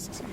first.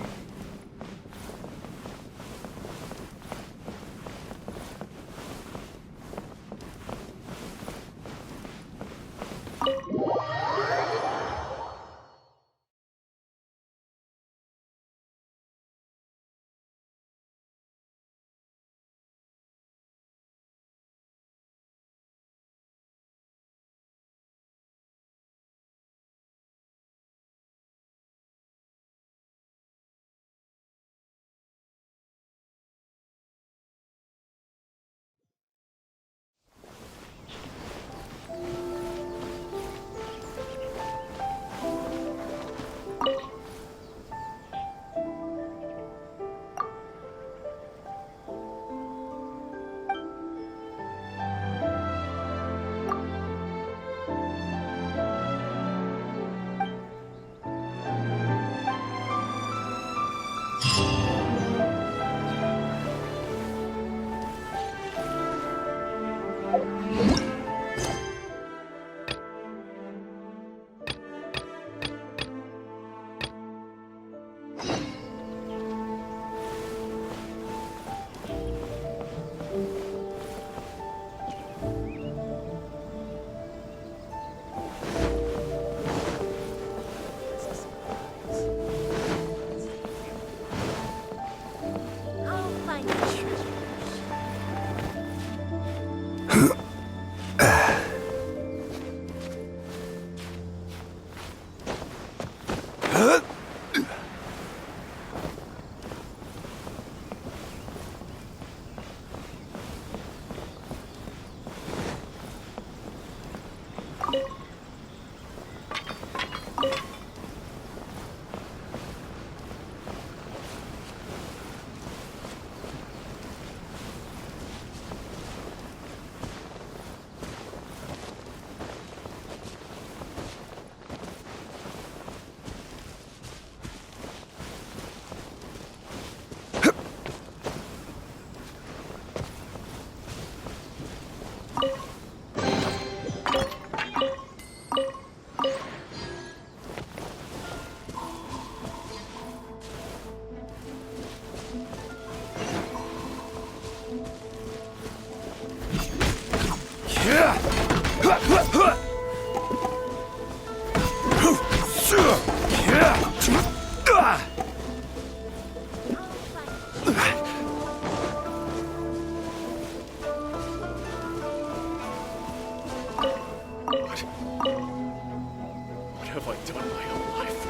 What have I done my whole life?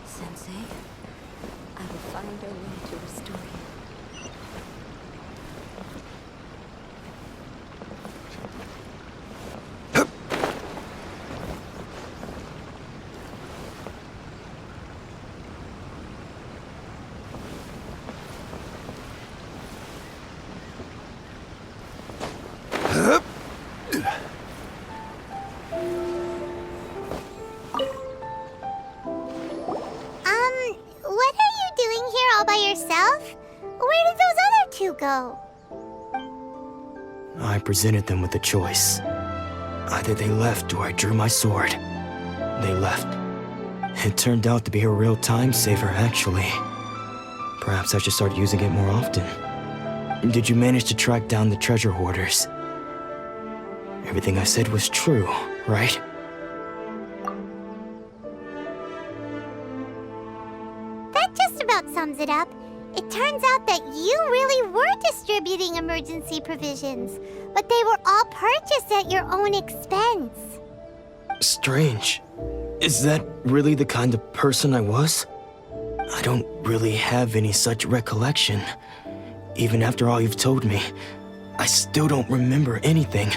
Sensei, I will find a way to restore you. What are you doing here all by yourself? Where did those other two go? I presented them with a choice. Either they left or I drew my sword. They left. It turned out to be a real time saver, actually. Perhaps I should start using it more often. Did you manage to track down the treasure hoarders? Everything I said was true, right? That just about sums it up. It turns out that you really were distributing emergency provisions, but they were all purchased at your own expense. Strange. Is that really the kind of person I was? I don't really have any such recollection. Even after all you've told me, I still don't remember anything.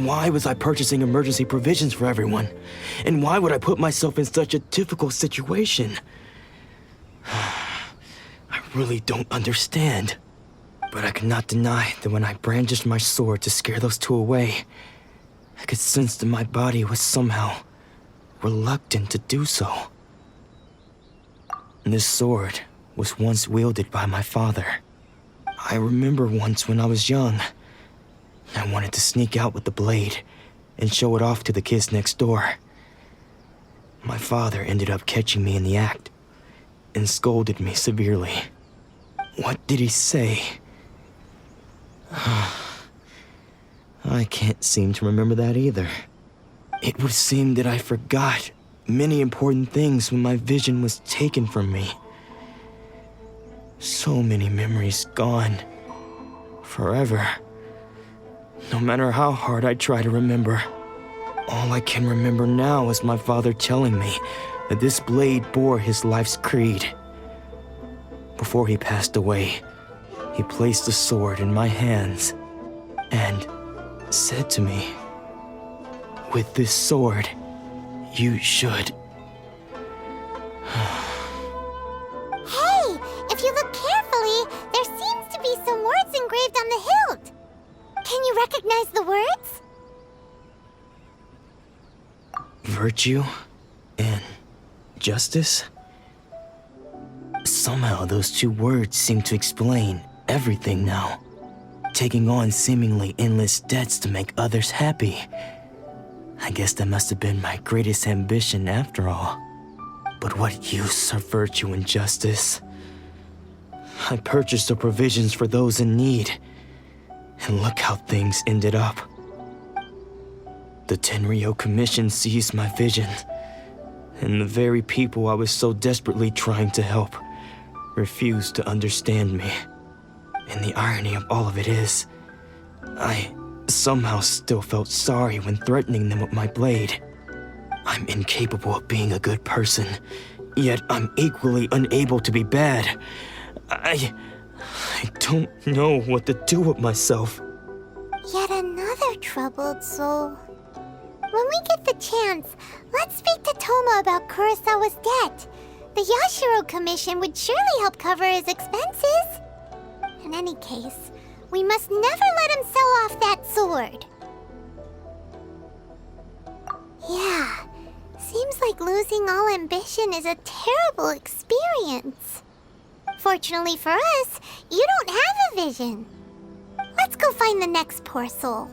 Why was I purchasing emergency provisions for everyone? And why would I put myself in such a difficult situation? I really don't understand. But I cannot deny that when I brandished my sword to scare those two away, I could sense that my body was somehow reluctant to do so. This sword was once wielded by my father. I remember once when I was young, I wanted to sneak out with the blade and show it off to the kids next door. My father ended up catching me in the act and scolded me severely. What did he say? I can't seem to remember that either. It would seem that I forgot many important things when my vision was taken from me. So many memories gone. Forever. No matter how hard I try to remember, all I can remember now is my father telling me that this blade bore his life's creed. Before he passed away, he placed the sword in my hands and said to me, "With this sword, you should..." Hey, if you look carefully, there seems to be some words engraved on the hilt. Can you recognize the words? Virtue and justice? Somehow those two words seem to explain everything now. Taking on seemingly endless debts to make others happy. I guess that must have been my greatest ambition after all. But what use are virtue and justice? I purchased the provisions for those in need, and look how things ended up. The Tenryo Commission seized my vision, and the very people I was so desperately trying to help refused to understand me. And the irony of all of it is, I somehow still felt sorry when threatening them with my blade. I'm incapable of being a good person, yet I'm equally unable to be bad. I don't know what to do with myself. Yet another troubled soul. When we get the chance, let's speak to Toma about Kurosawa's debt. The Yashiro Commission would surely help cover his expenses. In any case, we must never let him sell off that sword. Yeah, seems like losing all ambition is a terrible experience. Fortunately for us, you don't have a vision. Let's go find the next poor soul.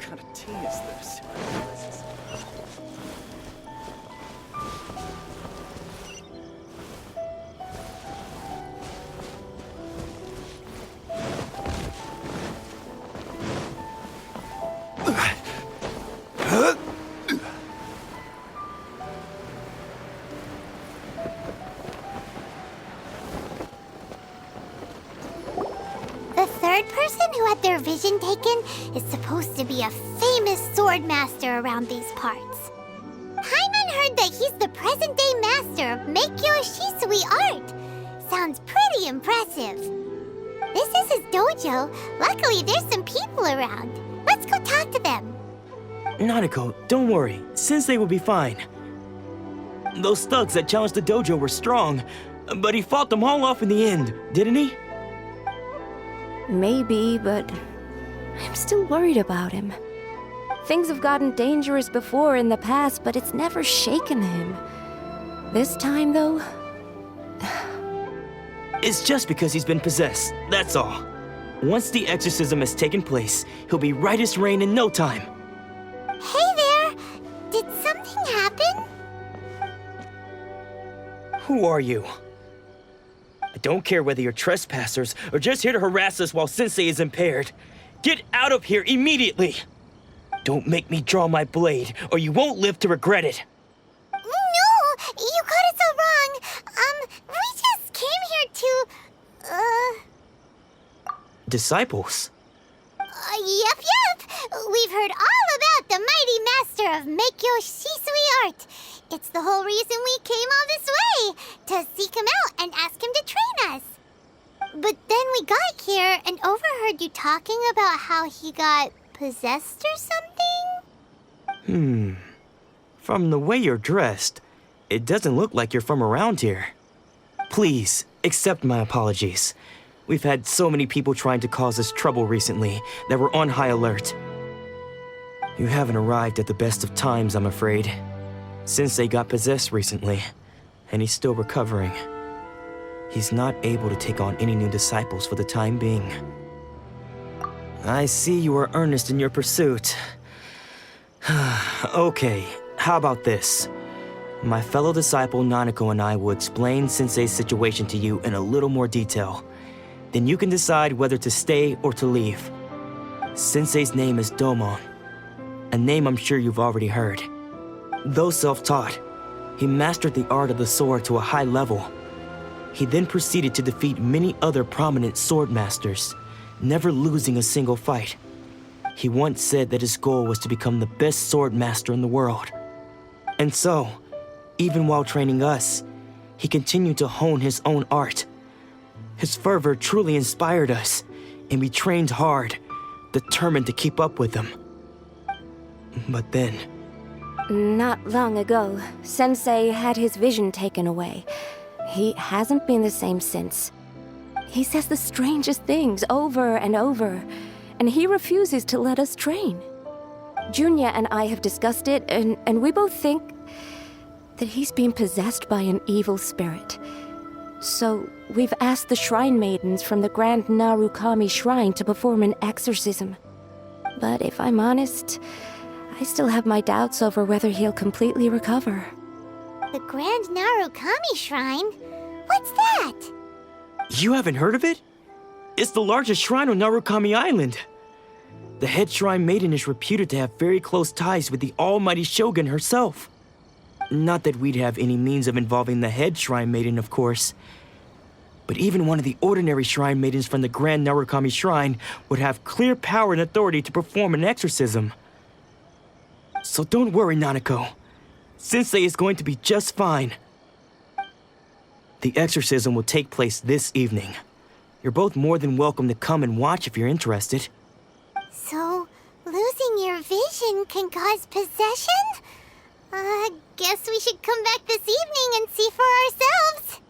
kind of tea is this? The third person who had their vision taken is supposed to be a famous sword master around these parts. Paimon heard that he's the present-day master of Meikyo Shisui art. Sounds pretty impressive. This is his dojo. Luckily, there's some people around. Let's go talk to them. Nanako, don't worry. Sensei will be fine. Those thugs that challenged the dojo were strong, but he fought them all off in the end, didn't he? Maybe, but I'm still worried about him. Things have gotten dangerous before in the past, but it's never shaken him. This time, though, It's just because he's been possessed, that's all. Once the exorcism has taken place, he'll be right as rain in no time. Hey there! Did something happen? Who are you? I don't care whether you're trespassers or just here to harass us while Sensei is impaired. Get out of here immediately! Don't make me draw my blade, or you won't live to regret it. No! You got it so wrong! We just came here to... Disciples? Yep! We've heard all about the mighty master of Meikyo Shisui art. It's the whole reason we came all this way, to seek him out and ask him to train us. But then we got here and overheard you talking about how he got possessed or something? From the way you're dressed, it doesn't look like you're from around here. Please, accept my apologies. We've had so many people trying to cause us trouble recently that we're on high alert. You haven't arrived at the best of times, I'm afraid. Sensei got possessed recently, and he's still recovering. He's not able to take on any new disciples for the time being. I see you are earnest in your pursuit. Okay, how about this? My fellow disciple Nanako and I will explain Sensei's situation to you in a little more detail. Then you can decide whether to stay or to leave. Sensei's name is Domon, a name I'm sure you've already heard. Though self-taught, he mastered the art of the sword to a high level. He then proceeded to defeat many other prominent sword masters, never losing a single fight. He once said that his goal was to become the best sword master in the world. And so, even while training us, he continued to hone his own art. His fervor truly inspired us, and we trained hard, determined to keep up with him. But then... not long ago, Sensei had his vision taken away. He hasn't been the same since. He says the strangest things over and over, and he refuses to let us train. Junya and I have discussed it, and we both think that he's been possessed by an evil spirit. So we've asked the shrine maidens from the Grand Narukami Shrine to perform an exorcism. But if I'm honest, I still have my doubts over whether he'll completely recover. The Grand Narukami Shrine? What's that? You haven't heard of it? It's the largest shrine on Narukami Island. The head shrine maiden is reputed to have very close ties with the almighty Shogun herself. Not that we'd have any means of involving the head shrine maiden, of course. But even one of the ordinary shrine maidens from the Grand Narukami Shrine would have clear power and authority to perform an exorcism. So don't worry, Nanako. Sensei is going to be just fine. The exorcism will take place this evening. You're both more than welcome to come and watch if you're interested. So, losing your vision can cause possession? Guess we should come back this evening and see for ourselves.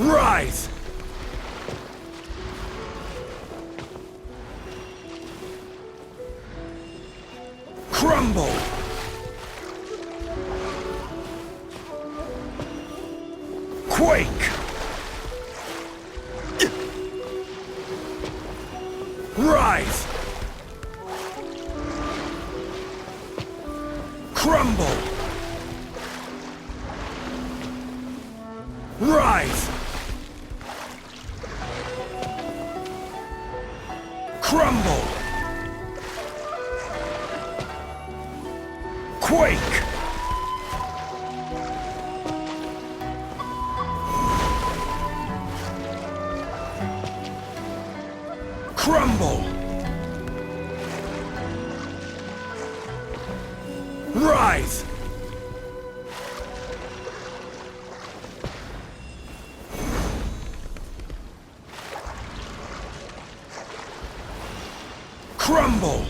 Rise! Crumble! Quake! Rise! Crumble! Rise! Crumble! Quake! Crumble! Rise! Crumble!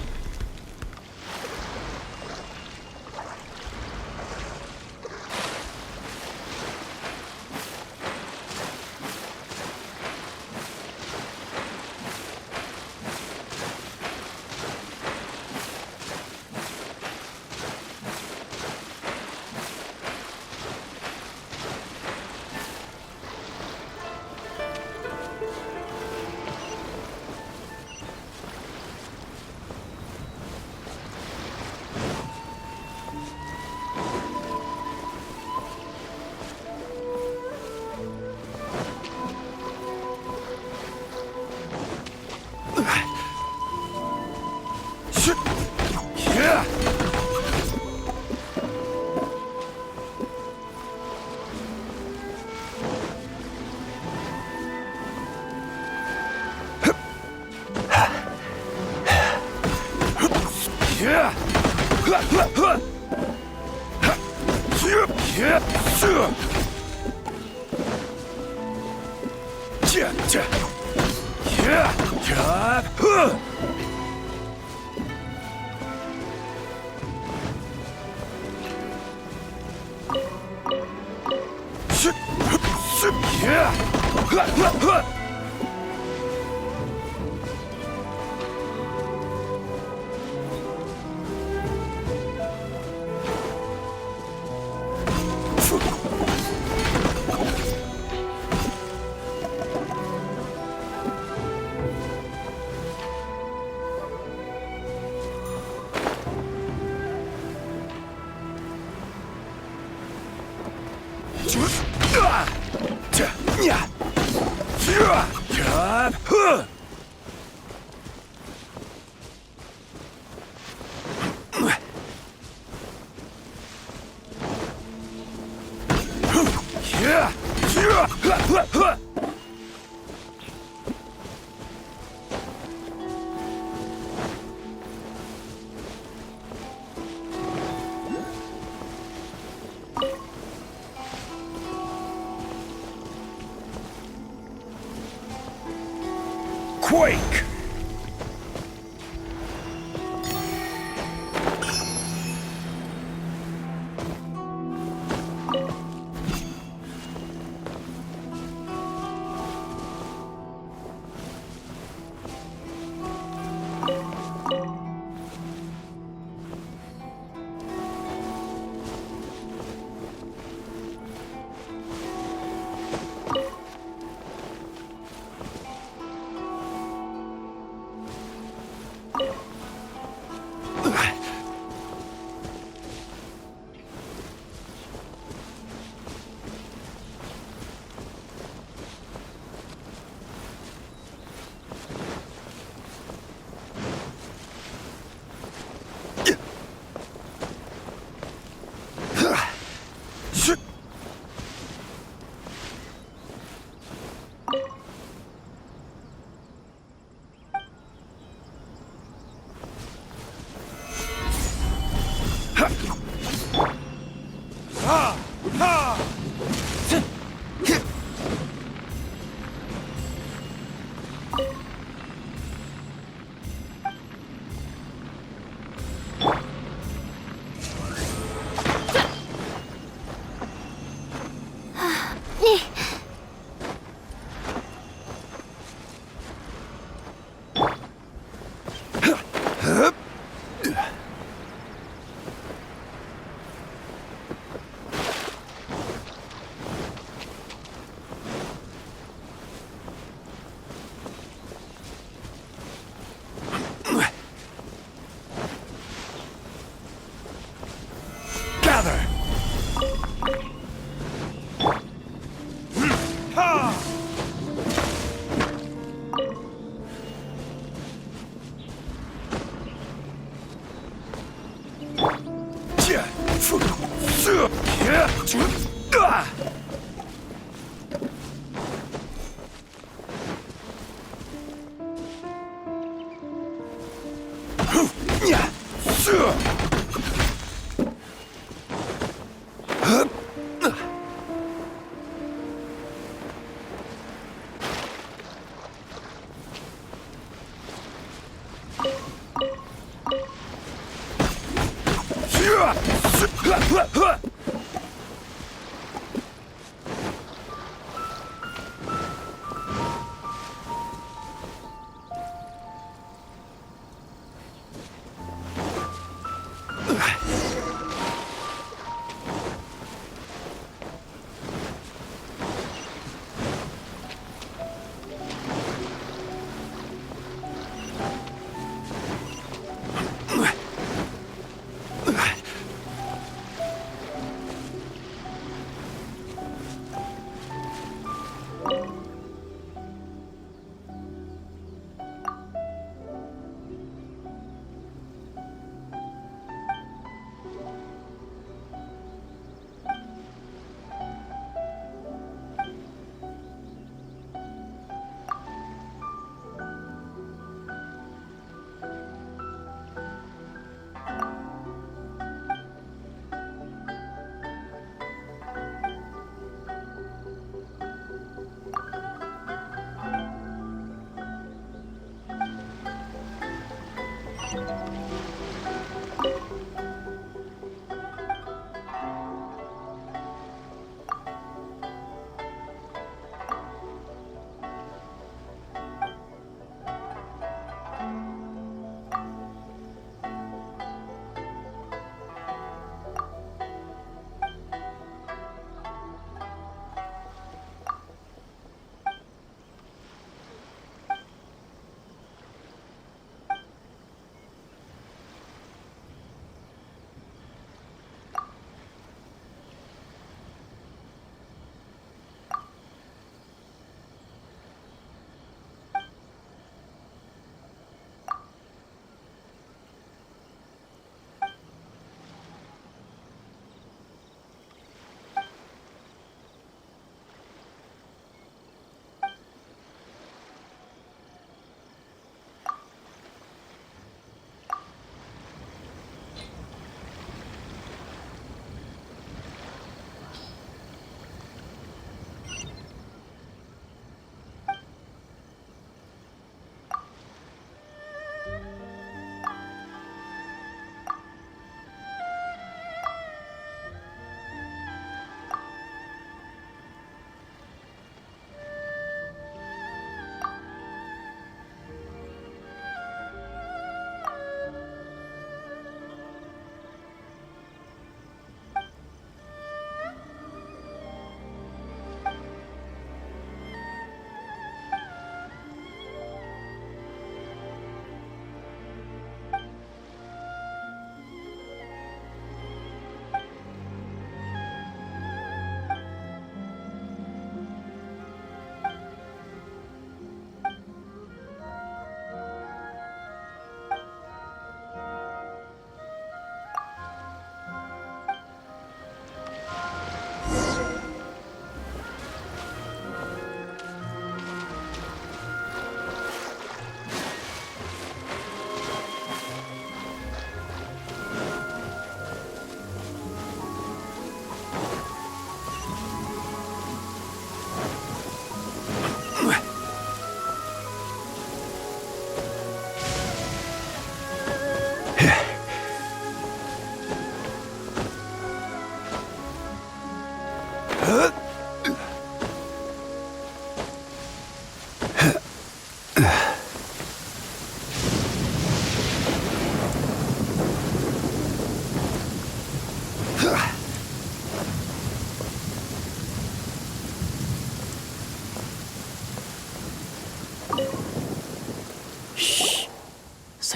Quake!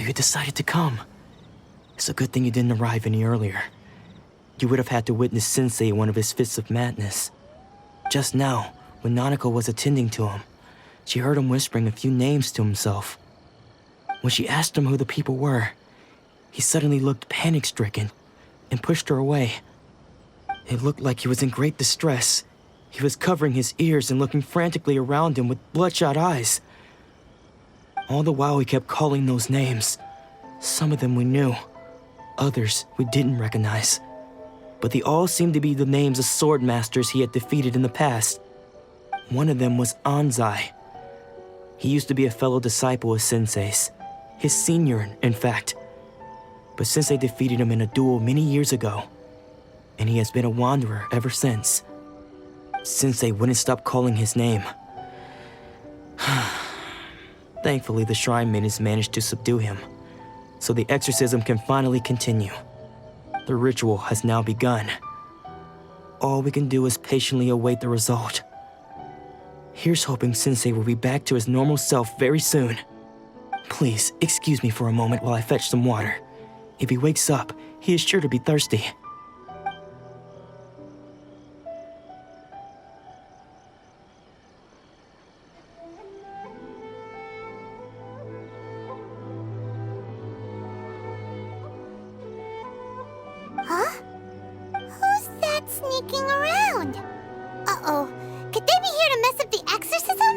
had decided to come. It's a good thing you didn't arrive any earlier. You would have had to witness Sensei in one of his fits of madness. Just now, when Nanako was attending to him, she heard him whispering a few names to himself. When she asked him who the people were, he suddenly looked panic-stricken and pushed her away. It looked like he was in great distress. He was covering his ears and looking frantically around him with bloodshot eyes. All the while he kept calling those names. Some of them we knew, others we didn't recognize. But they all seemed to be the names of sword masters he had defeated in the past. One of them was Anzai. He used to be a fellow disciple of Sensei's, his senior, in fact. But Sensei defeated him in a duel many years ago, and he has been a wanderer ever since. Sensei wouldn't stop calling his name. Thankfully, the shrine maidens managed to subdue him, so the exorcism can finally continue. The ritual has now begun. All we can do is patiently await the result. Here's hoping Sensei will be back to his normal self very soon. Please, excuse me for a moment while I fetch some water. If he wakes up, he is sure to be thirsty. Huh? Who's that sneaking around? Uh-oh. Could they be here to mess up the exorcism?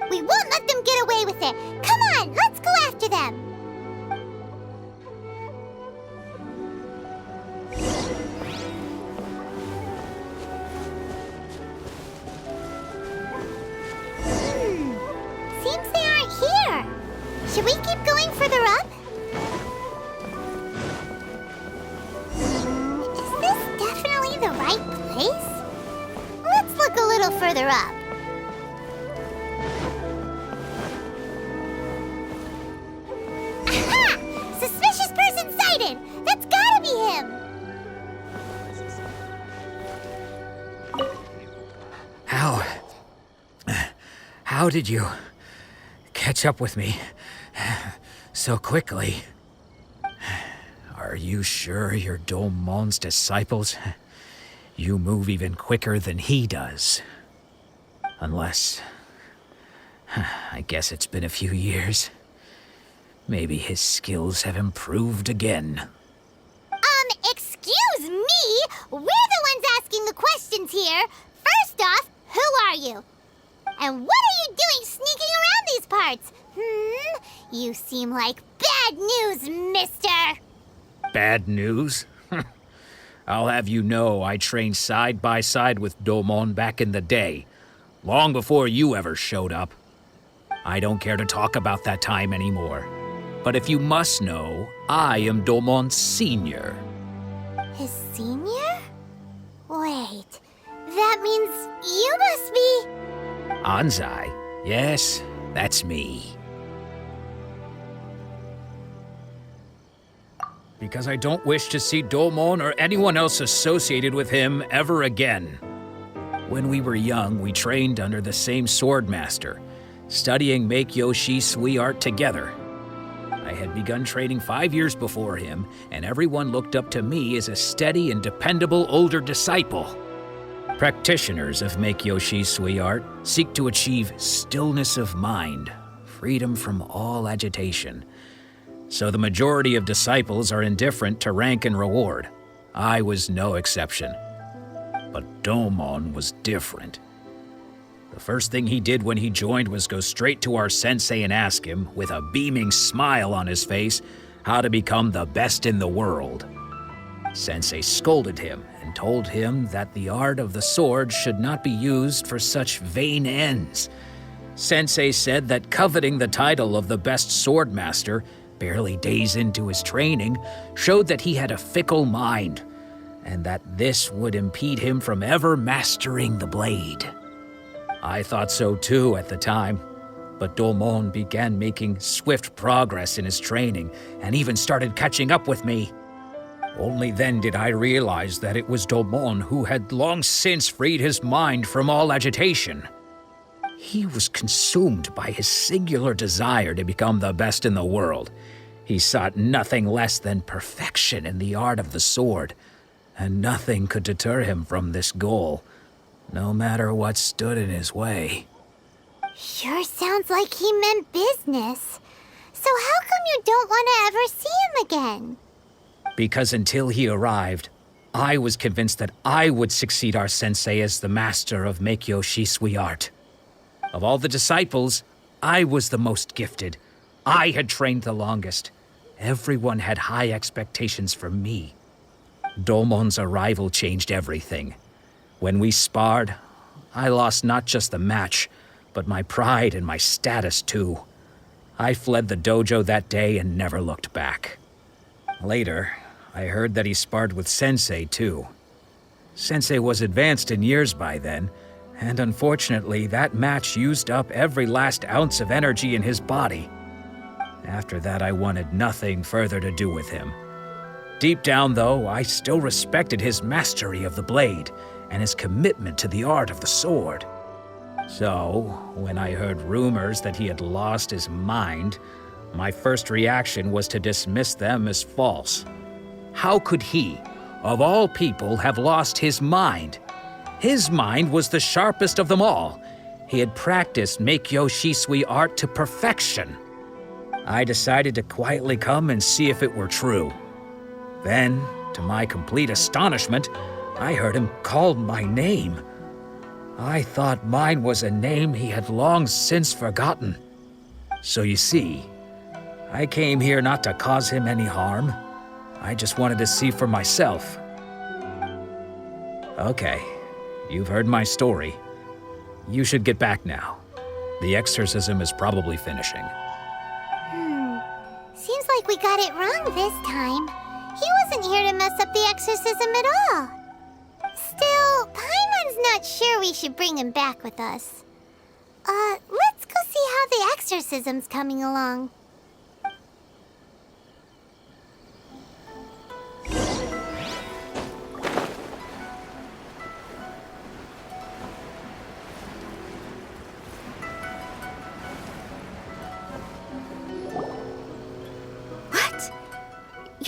We won't let them get away with it. Come on, let's go after them. Seems they aren't here. Should we keep going further up? Is this definitely the right place? Let's look a little further up. Aha! Suspicious person sighted! That's gotta be him! How did you catch up with me so quickly? Are you sure you're Domon's disciples? You move even quicker than he does. Unless... I guess it's been a few years. Maybe his skills have improved again. Excuse me? We're the ones asking the questions here. First off, who are you? And what are you doing sneaking around these parts? You seem like bad news, mister. Bad news? I'll have you know I trained side by side with Domon back in the day, long before you ever showed up. I don't care to talk about that time anymore. But if you must know, I am Domon's senior. His senior? Wait, that means you must be... Anzai? Yes, that's me. Because I don't wish to see Domon or anyone else associated with him ever again. When we were young, we trained under the same sword master, studying Make-Yoshi Sui art together. I had begun training 5 years before him, and everyone looked up to me as a steady and dependable older disciple. Practitioners of Make-Yoshi Sui art seek to achieve stillness of mind, freedom from all agitation. So the majority of disciples are indifferent to rank and reward. I was no exception. But Domon was different. The first thing he did when he joined was go straight to our sensei and ask him, with a beaming smile on his face, how to become the best in the world. Sensei scolded him and told him that the art of the sword should not be used for such vain ends. Sensei said that coveting the title of the best sword master, barely days into his training, showed that he had a fickle mind, and that this would impede him from ever mastering the blade. I thought so too at the time, but Domon began making swift progress in his training and even started catching up with me. Only then did I realize that it was Domon who had long since freed his mind from all agitation. He was consumed by his singular desire to become the best in the world, He sought nothing less than perfection in the art of the sword, and nothing could deter him from this goal, no matter what stood in his way. Sure sounds like he meant business. So how come you don't want to ever see him again? Because until he arrived, I was convinced that I would succeed our sensei as the master of Meikyo Shisui art. Of all the disciples, I was the most gifted. I had trained the longest. Everyone had high expectations for me. Domon's arrival changed everything. When we sparred, I lost not just the match, but my pride and my status too. I fled the dojo that day and never looked back. Later, I heard that he sparred with Sensei too. Sensei was advanced in years by then, and unfortunately that match used up every last ounce of energy in his body. After that, I wanted nothing further to do with him. Deep down, though, I still respected his mastery of the blade and his commitment to the art of the sword. So, when I heard rumors that he had lost his mind, my first reaction was to dismiss them as false. How could he, of all people, have lost his mind? His mind was the sharpest of them all. He had practiced Meikyo Shisui art to perfection. I decided to quietly come and see if it were true. Then, to my complete astonishment, I heard him call my name. I thought mine was a name he had long since forgotten. So you see, I came here not to cause him any harm. I just wanted to see for myself. Okay, you've heard my story. You should get back now. The exorcism is probably finishing. Seems like we got it wrong this time. He wasn't here to mess up the exorcism at all. Still, Paimon's not sure we should bring him back with us. Let's go see how the exorcism's coming along.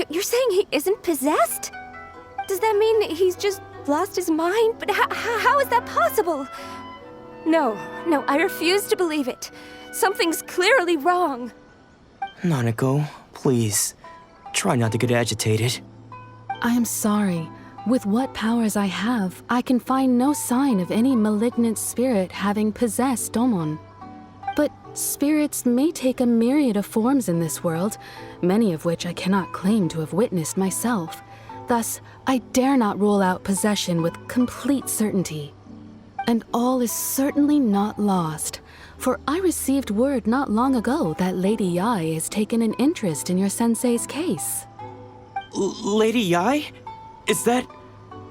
You're saying he isn't possessed? Does that mean he's just lost his mind? But how is that possible? No, I refuse to believe it. Something's clearly wrong. Nanako, please, try not to get agitated. I am sorry. With what powers I have, I can find no sign of any malignant spirit having possessed Domon. But spirits may take a myriad of forms in this world, many of which I cannot claim to have witnessed myself. Thus, I dare not rule out possession with complete certainty. And all is certainly not lost, for I received word not long ago that Lady Yae has taken an interest in your sensei's case. Lady Yae? Is that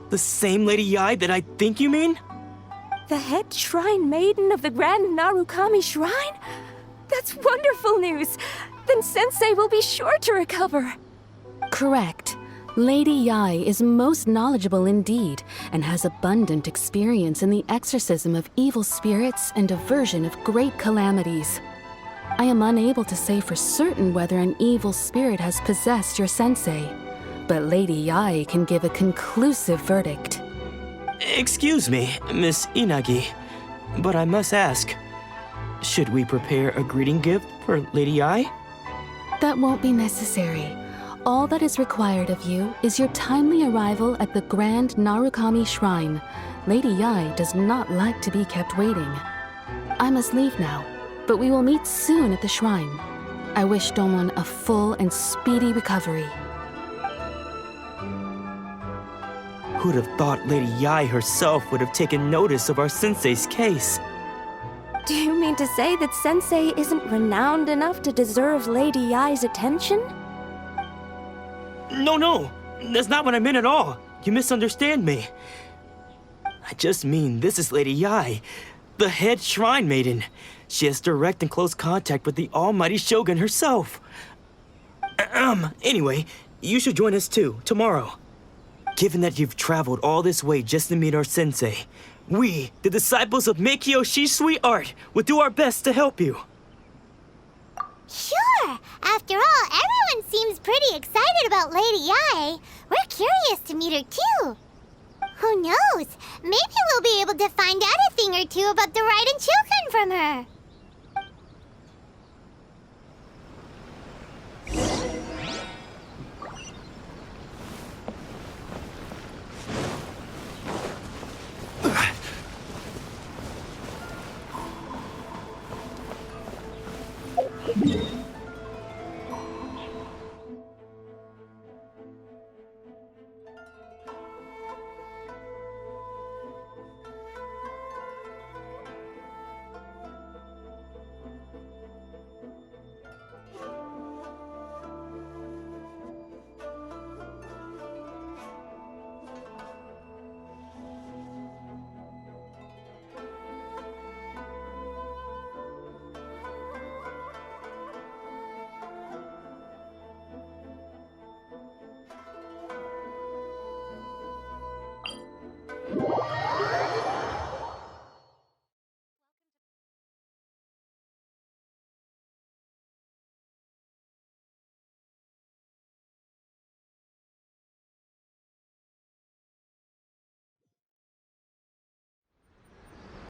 the same Lady Yae that I think you mean? The head shrine maiden of the Grand Narukami Shrine? That's wonderful news! Then Sensei will be sure to recover. Correct. Lady Yae is most knowledgeable indeed, and has abundant experience in the exorcism of evil spirits and aversion of great calamities. I am unable to say for certain whether an evil spirit has possessed your sensei, but Lady Yae can give a conclusive verdict. Excuse me, Miss Inagi, but I must ask, should we prepare a greeting gift for Lady Yae? That won't be necessary. All that is required of you is your timely arrival at the Grand Narukami Shrine. Lady Yae does not like to be kept waiting. I must leave now, but we will meet soon at the shrine. I wish Domon a full and speedy recovery. Who'd have thought Lady Yae herself would have taken notice of our sensei's case? Do you mean to say that Sensei isn't renowned enough to deserve Lady Yae's attention? No, that's not what I meant at all. You misunderstand me. I just mean this is Lady Yae, the head shrine maiden. She has direct and close contact with the almighty Shogun herself. Anyway, you should join us too, tomorrow. Given that you've traveled all this way just to meet our sensei, we, the disciples of Meikyo Shisui art, will do our best to help you. Sure! After all, everyone seems pretty excited about Lady Yae. We're curious to meet her too. Who knows? Maybe we'll be able to find out a thing or two about the Raiden children from her.